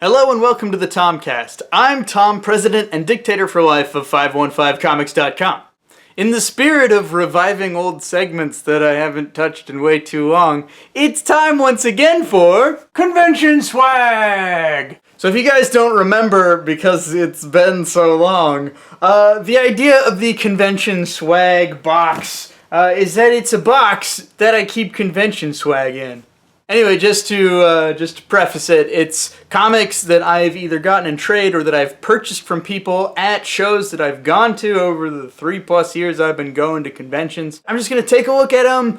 Hello and welcome to the Tomcast. I'm Tom, President and Dictator for Life of 515comics.com. In the spirit of reviving old segments that I haven't touched in way too long, it's time once again for Convention Swag! So if you guys don't remember, because it's been so long, the idea of the Convention Swag box is that it's a box that I keep convention swag in. Anyway, just to preface it, it's comics that I've either gotten in trade or that I've purchased from people at shows that I've gone to over the 3+ years I've been going to conventions. I'm just going to take a look at them,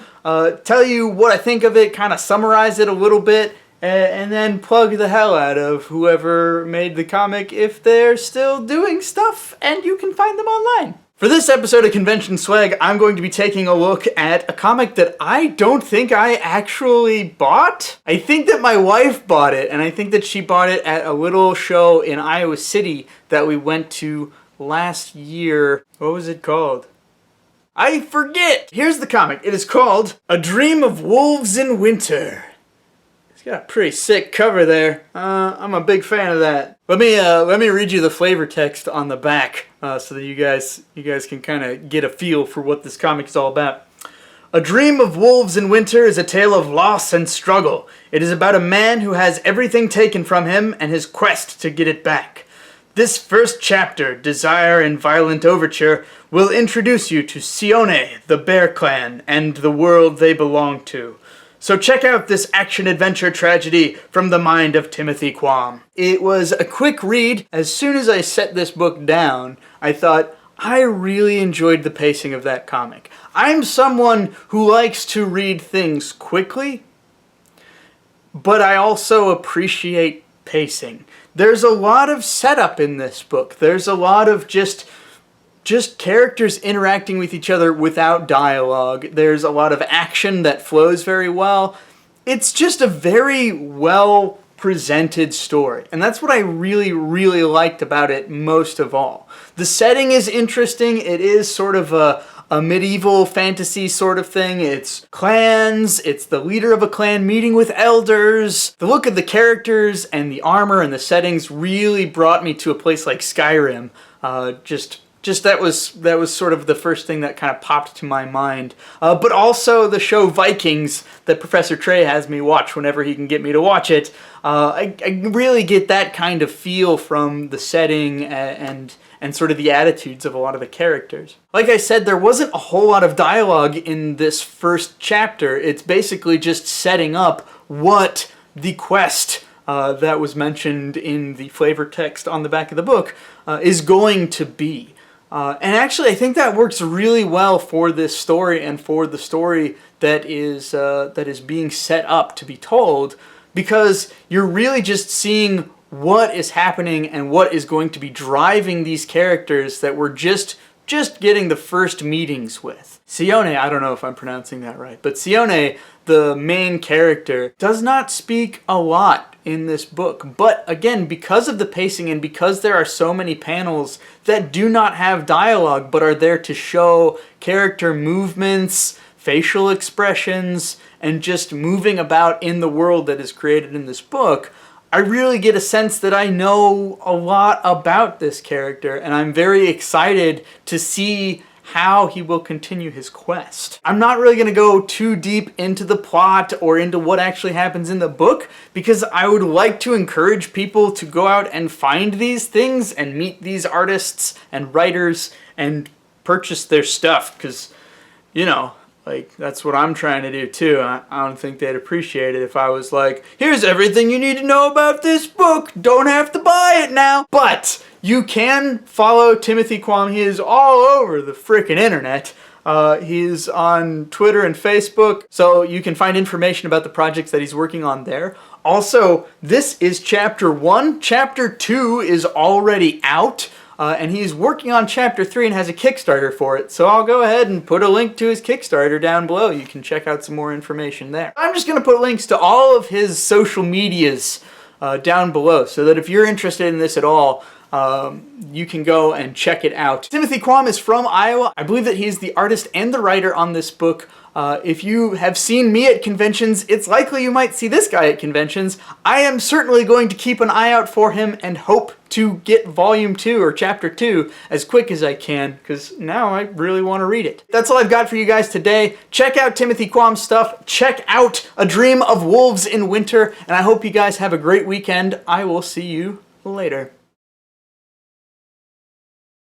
tell you what I think of it, kind of summarize it a little bit, and then plug the hell out of whoever made the comic if they're still doing stuff and you can find them online. For this episode of Convention Swag, I'm going to be taking a look at a comic that I don't think I actually bought. I think that my wife bought it, and I think that she bought it at a little show in Iowa City that we went to last year. What was it called? I forget! Here's the comic. It is called A Dream of Wolves in Winter. It's got a pretty sick cover there. I'm a big fan of that. Let me read you the flavor text on the back so that you guys can kind of get a feel for what this comic is all about. A Dream of Wolves in Winter is a tale of loss and struggle. It is about a man who has everything taken from him and his quest to get it back. This first chapter, Desire and Violent Overture, will introduce you to Sione, the Bear Clan, and the world they belong to. So check out this action-adventure tragedy from the mind of Timothy Quam. It was a quick read. As soon as I set this book down, I thought, I really enjoyed the pacing of that comic. I'm someone who likes to read things quickly, but I also appreciate pacing. There's a lot of setup in this book. There's a lot of just characters interacting with each other without dialogue. There's a lot of action that flows very well. It's just a very well presented story. And that's what I really, really liked about it most of all. The setting is interesting. It is sort of a medieval fantasy sort of thing. It's clans, it's the leader of a clan meeting with elders. The look of the characters and the armor and the settings really brought me to a place like Skyrim. Just that was sort of the first thing that kind of popped to my mind. But also the show Vikings that Professor Trey has me watch whenever he can get me to watch it. I really get that kind of feel from the setting and sort of the attitudes of a lot of the characters. Like I said, there wasn't a whole lot of dialogue in this first chapter. It's basically just setting up what the quest that was mentioned in the flavor text on the back of the book is going to be. And actually, I think that works really well for this story and for the story that is being set up to be told, because you're really just seeing what is happening and what is going to be driving these characters that we're just getting the first meetings with. Sione, I don't know if I'm pronouncing that right, but Sione, the main character, does not speak a lot in this book. But again, because of the pacing and because there are so many panels that do not have dialogue but are there to show character movements, facial expressions, and just moving about in the world that is created in this book, I really get a sense that I know a lot about this character, and I'm very excited to see how he will continue his quest. I'm not really going to go too deep into the plot or into what actually happens in the book, because I would like to encourage people to go out and find these things and meet these artists and writers and purchase their stuff, because, you know, like, that's what I'm trying to do too. I don't think they'd appreciate it if I was like, here's everything you need to know about this book, don't have to buy it now. But you can follow Timothy Quam. He is all over the frickin' internet. He's on Twitter and Facebook, so you can find information about the projects that he's working on there. Also, this is Chapter 1. Chapter 2 is already out. And he's working on Chapter 3 and has a Kickstarter for it, so I'll go ahead and put a link to his Kickstarter down below. You can check out some more information there. I'm just going to put links to all of his social medias down below, so that if you're interested in this at all, you can go and check it out. Timothy Quam is from Iowa. I believe that he's the artist and the writer on this book. If you have seen me at conventions, it's likely you might see this guy at conventions. I am certainly going to keep an eye out for him and hope to get volume 2 or chapter 2 as quick as I can, because now I really want to read it. That's all I've got for you guys today. Check out Timothy Quam's stuff. Check out A Dream of Wolves in Winter, and I hope you guys have a great weekend. I will see you later.